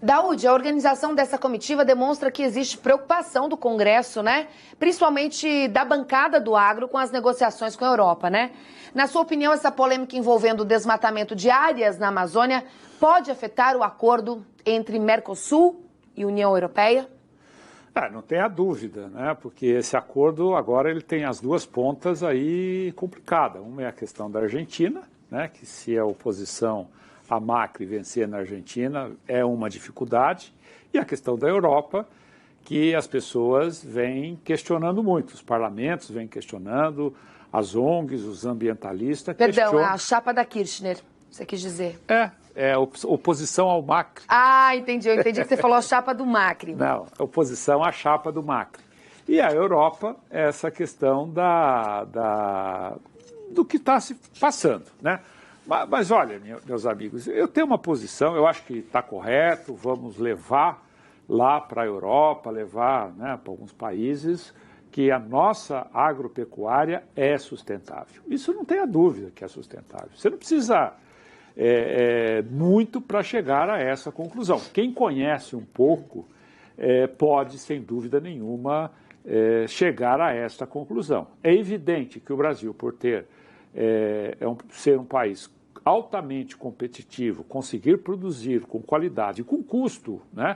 Daúde, a organização dessa comitiva demonstra que existe preocupação do Congresso, né? Principalmente da bancada do agro com as negociações com a Europa, né? Na sua opinião, essa polêmica envolvendo o desmatamento de áreas na Amazônia pode afetar o acordo entre Mercosul e União Europeia? Não tenha dúvida, né? Porque esse acordo agora ele tem as duas pontas aí complicadas. Uma é a questão da Argentina, né? Que se a oposição a Macri vencer na Argentina é uma dificuldade, e a questão da Europa, que as pessoas vêm questionando muito, os parlamentos vêm questionando, as ONGs, os ambientalistas... Perdão, a chapa da Kirchner, você quis dizer. É oposição ao Macri. Ah, entendi, eu entendi que você falou a chapa do Macri. Não, oposição à chapa do Macri. E a Europa, essa questão do que está se passando, né? Mas olha, meus amigos, eu tenho uma posição, eu acho que está correto, vamos levar lá para a Europa, levar, né, para alguns países, que a nossa agropecuária é sustentável. Isso não tenha dúvida que é sustentável. Você não precisa muito para chegar a essa conclusão. Quem conhece um pouco pode, sem dúvida nenhuma, chegar a esta conclusão. É evidente que o Brasil, por ser um país altamente competitivo, conseguir produzir com qualidade e com custo, né,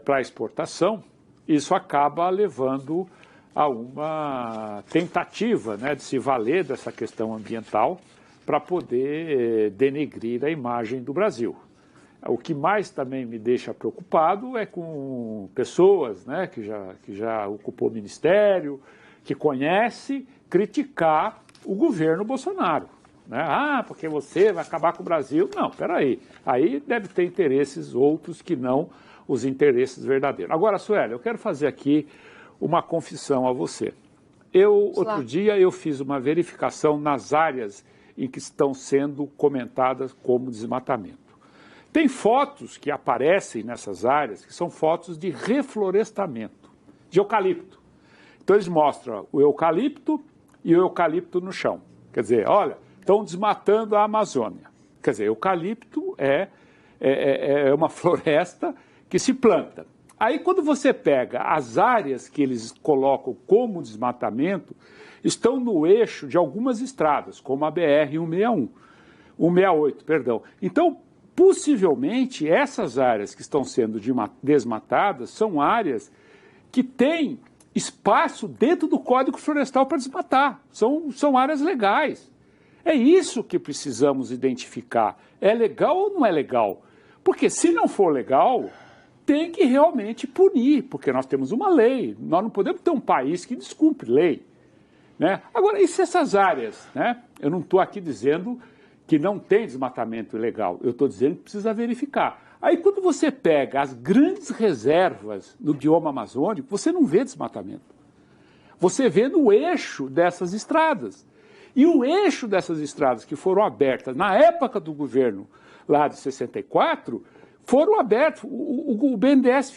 para exportação, isso acaba levando a uma tentativa, né, de se valer dessa questão ambiental para poder denegrir a imagem do Brasil. O que mais também me deixa preocupado é com pessoas, né, que já ocupou o ministério, que conhece criticar o governo Bolsonaro. Né? Porque você vai acabar com o Brasil. Não, peraí. Aí deve ter interesses outros que não os interesses verdadeiros. Agora, Sueli, eu quero fazer aqui uma confissão a você. Outro dia eu fiz uma verificação nas áreas em que estão sendo comentadas como desmatamento. Tem fotos que aparecem nessas áreas que são fotos de reflorestamento, de eucalipto. Então eles mostram o eucalipto e o eucalipto no chão. Quer dizer, olha, estão desmatando a Amazônia. Quer dizer, eucalipto é uma floresta que se planta. Aí, quando você pega as áreas que eles colocam como desmatamento, estão no eixo de algumas estradas, como a BR-168, perdão. Então, possivelmente, essas áreas que estão sendo desmatadas são áreas que têm espaço dentro do Código Florestal para desmatar. São áreas legais. É isso que precisamos identificar. É legal ou não é legal? Porque se não for legal, tem que realmente punir, porque nós temos uma lei. Nós não podemos ter um país que descumpre lei. Né? Agora, e se essas áreas, né? Eu não estou aqui dizendo que não tem desmatamento ilegal, eu estou dizendo que precisa verificar. Aí, quando você pega as grandes reservas do bioma amazônico, você não vê desmatamento. Você vê no eixo dessas estradas. E o eixo dessas estradas que foram abertas na época do governo lá de 64, foram abertos. O BNDES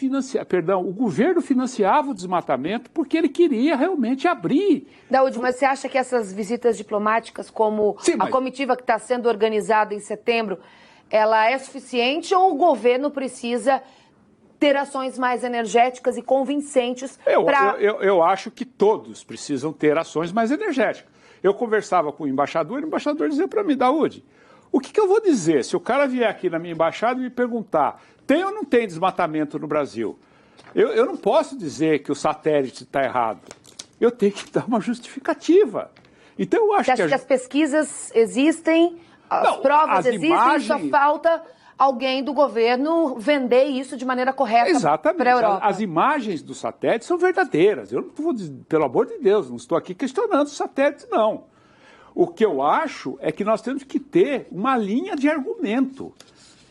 o governo financiava o desmatamento porque ele queria realmente abrir. Daúde, mas você acha que essas visitas diplomáticas, como a comitiva que está sendo organizada em setembro, ela é suficiente ou o governo precisa ter ações mais energéticas e convincentes para... Eu acho que todos precisam ter ações mais energéticas. Eu conversava com o embaixador dizia para mim, Daúde, o que eu vou dizer se o cara vier aqui na minha embaixada e me perguntar, tem ou não tem desmatamento no Brasil? Eu não posso dizer que o satélite está errado. Eu tenho que dar uma justificativa. Então eu acho Você acha que as pesquisas existem, as provas existem, só falta alguém do governo vender isso de maneira correta para a Europa. As imagens do satélite são verdadeiras. Eu não estou, pelo amor de Deus, não estou aqui questionando os satélites, não. O que eu acho é que nós temos que ter uma linha de argumento.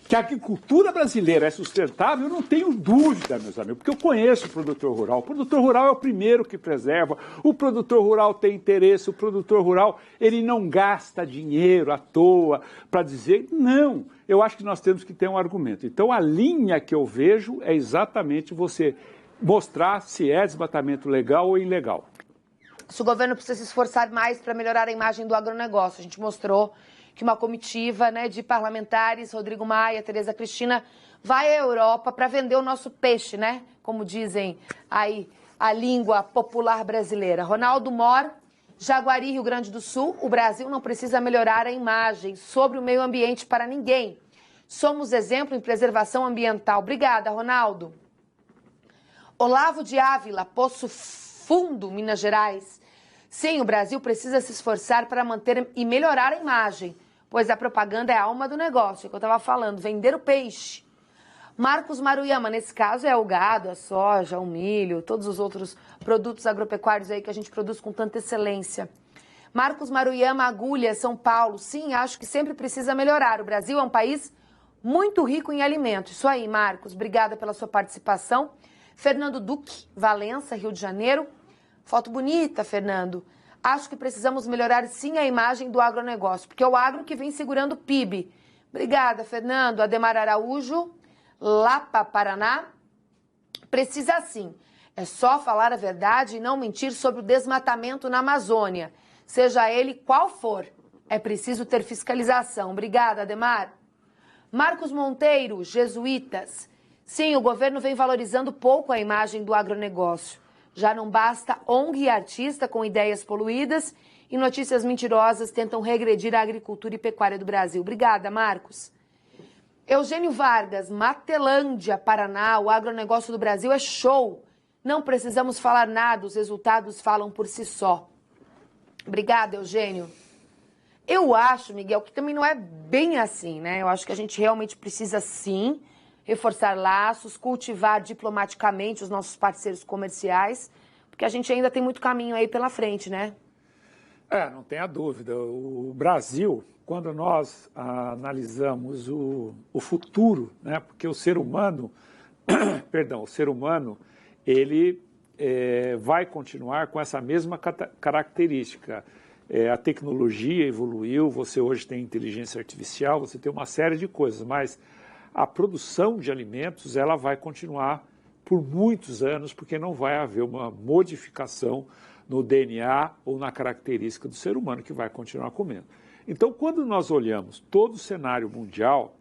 Que a agricultura brasileira é sustentável, eu não tenho dúvida, meus amigos, porque eu conheço o produtor rural. O produtor rural é o primeiro que preserva, o produtor rural tem interesse, o produtor rural ele não gasta dinheiro à toa para dizer não. Eu acho que nós temos que ter um argumento. Então, a linha que eu vejo é exatamente você mostrar se é desmatamento legal ou ilegal. Se o governo precisa se esforçar mais para melhorar a imagem do agronegócio, a gente mostrou que uma comitiva, né, de parlamentares, Rodrigo Maia, Tereza Cristina, vai à Europa para vender o nosso peixe, né? Como dizem aí a língua popular brasileira. Ronaldo Mor, Jaguari, Rio Grande do Sul, o Brasil não precisa melhorar a imagem sobre o meio ambiente para ninguém. Somos exemplo em preservação ambiental. Obrigada, Ronaldo. Olavo de Ávila, Poço Fundo, Minas Gerais. Sim, o Brasil precisa se esforçar para manter e melhorar a imagem, pois a propaganda é a alma do negócio, é o que eu estava falando, vender o peixe. Marcos Maruyama, nesse caso é o gado, a soja, o milho, todos os outros produtos agropecuários aí que a gente produz com tanta excelência. Marcos Maruyama, Agulha, São Paulo. Sim, acho que sempre precisa melhorar. O Brasil é um país muito rico em alimentos. Isso aí, Marcos. Obrigada pela sua participação. Fernando Duque, Valença, Rio de Janeiro. Foto bonita, Fernando. Acho que precisamos melhorar, sim, a imagem do agronegócio, porque é o agro que vem segurando o PIB. Obrigada, Fernando. Ademar Araújo, Lapa, Paraná. Precisa sim. É só falar a verdade e não mentir sobre o desmatamento na Amazônia. Seja ele qual for. É preciso ter fiscalização. Obrigada, Ademar. Marcos Monteiro, Jesuítas. Sim, o governo vem valorizando pouco a imagem do agronegócio. Já não basta ONG e artista com ideias poluídas e notícias mentirosas tentam regredir a agricultura e pecuária do Brasil. Obrigada, Marcos. Eugênio Vargas, Matelândia, Paraná. O agronegócio do Brasil é show. Não precisamos falar nada, os resultados falam por si só. Obrigada, Eugênio. Eu acho, Miguel, que também não é bem assim, né? Eu acho que a gente realmente precisa, sim, reforçar laços, cultivar diplomaticamente os nossos parceiros comerciais, porque a gente ainda tem muito caminho aí pela frente, né? Não tenha dúvida. O Brasil, quando nós analisamos o futuro, né? Porque o ser humano, perdão, o ser humano, ele vai continuar com essa mesma característica. A tecnologia evoluiu, você hoje tem inteligência artificial, você tem uma série de coisas, mas a produção de alimentos ela vai continuar por muitos anos, porque não vai haver uma modificação no DNA ou na característica do ser humano que vai continuar comendo. Então, quando nós olhamos todo o cenário mundial,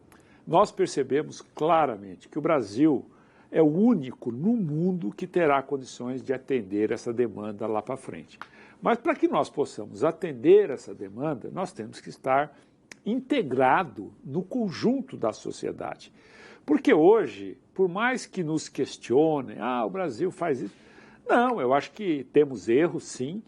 nós percebemos claramente que o Brasil é o único no mundo que terá condições de atender essa demanda lá para frente. Mas para que nós possamos atender essa demanda, nós temos que estar integrado no conjunto da sociedade. Porque hoje, por mais que nos questionem, o Brasil faz isso. Não, eu acho que temos erros, sim,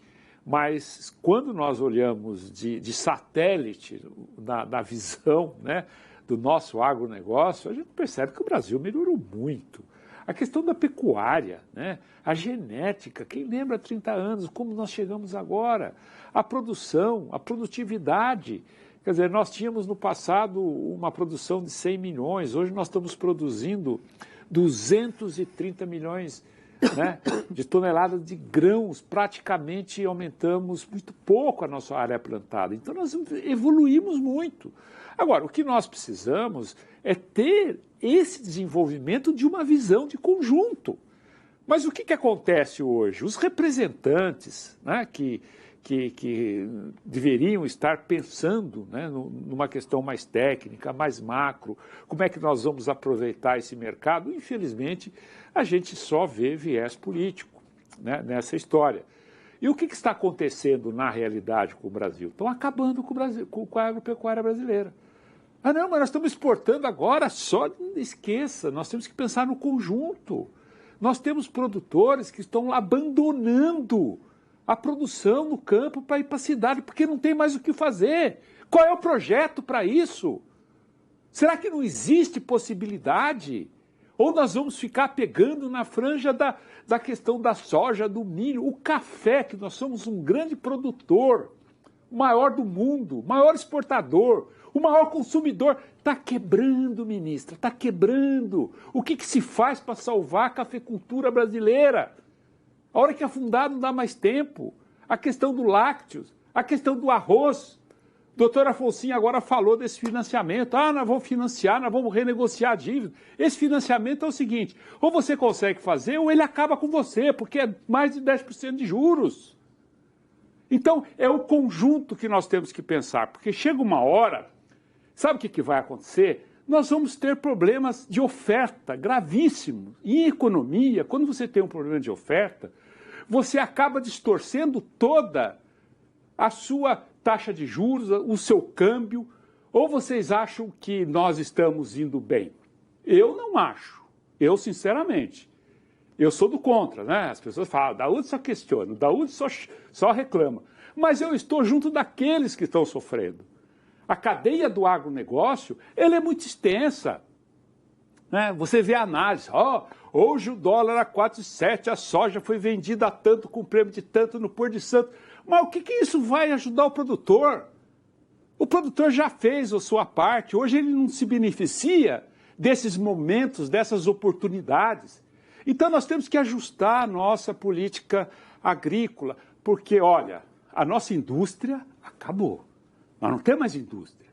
mas quando nós olhamos de satélite, da visão, né, do nosso agronegócio, a gente percebe que o Brasil melhorou muito. A questão da pecuária, né? A genética, quem lembra há 30 anos, como nós chegamos agora? A produção, a produtividade. Quer dizer, nós tínhamos no passado uma produção de 100 milhões, hoje nós estamos produzindo 230 milhões, né, de toneladas de grãos, praticamente aumentamos muito pouco a nossa área plantada. Então nós evoluímos muito. Agora, o que nós precisamos é ter esse desenvolvimento de uma visão de conjunto. Mas o que acontece hoje? Os representantes, né, que deveriam estar pensando, né, numa questão mais técnica, mais macro, como é que nós vamos aproveitar esse mercado, infelizmente, a gente só vê viés político, né, nessa história. E o que está acontecendo na realidade com o Brasil? Estão acabando com o Brasil, com a agropecuária brasileira. Não, mas nós estamos exportando agora, só esqueça, nós temos que pensar no conjunto. Nós temos produtores que estão abandonando a produção no campo para ir para a cidade, porque não tem mais o que fazer. Qual é o projeto para isso? Será que não existe possibilidade? Ou nós vamos ficar pegando na franja da questão da soja, do milho, o café, que nós somos um grande produtor, o maior do mundo, o maior exportador, o maior consumidor. Está quebrando, ministra, está quebrando. O que se faz para salvar a cafeicultura brasileira? A hora que afundar não dá mais tempo. A questão do lácteos, a questão do arroz. Doutora Afonsinha agora falou desse financiamento. Nós vamos financiar, nós vamos renegociar a dívida. Esse financiamento é o seguinte, ou você consegue fazer ou ele acaba com você, porque é mais de 10% de juros. Então, é o conjunto que nós temos que pensar, porque chega uma hora, sabe o que vai acontecer? Nós vamos ter problemas de oferta gravíssimos. Em economia, quando você tem um problema de oferta, você acaba distorcendo toda a sua taxa de juros, o seu câmbio. Ou vocês acham que nós estamos indo bem? Eu não acho. Eu, sinceramente, eu sou do contra, né? As pessoas falam, Daúde só questiona, Daúde só reclama. Mas eu estou junto daqueles que estão sofrendo. A cadeia do agronegócio, ela é muito extensa. Né? Você vê a análise, hoje o dólar a 4,7, a soja foi vendida a tanto, com prêmio de tanto no Porto de Santo. Mas o que isso vai ajudar o produtor? O produtor já fez a sua parte, hoje ele não se beneficia desses momentos, dessas oportunidades. Então nós temos que ajustar a nossa política agrícola, porque, olha, a nossa indústria acabou. Nós não temos mais indústria.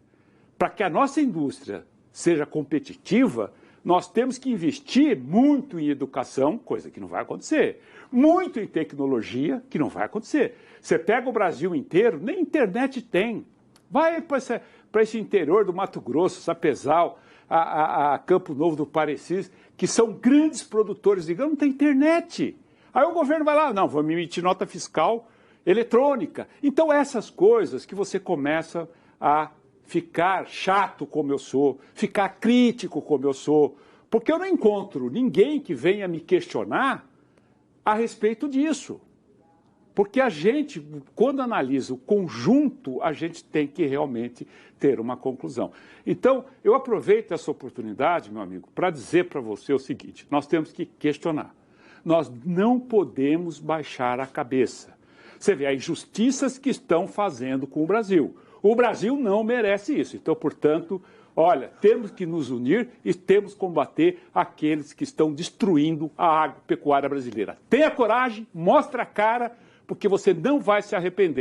Para que a nossa indústria seja competitiva, nós temos que investir muito em educação, coisa que não vai acontecer. Muito em tecnologia, que não vai acontecer. Você pega o Brasil inteiro, nem internet tem. Vai para esse interior do Mato Grosso, Sapezal, a Campo Novo do Parecis, que são grandes produtores de grão, não tem internet. Aí o governo vai lá, não, vamos emitir nota fiscal eletrônica. Então essas coisas que você começa a ficar chato como eu sou, ficar crítico como eu sou, porque eu não encontro ninguém que venha me questionar a respeito disso. Porque a gente, quando analisa o conjunto, a gente tem que realmente ter uma conclusão. Então, eu aproveito essa oportunidade, meu amigo, para dizer para você o seguinte, nós temos que questionar. Nós não podemos baixar a cabeça. Você vê as injustiças que estão fazendo com o Brasil. O Brasil não merece isso. Então, portanto, olha, temos que nos unir e temos que combater aqueles que estão destruindo a agropecuária brasileira. Tenha coragem, mostre a cara, porque você não vai se arrepender.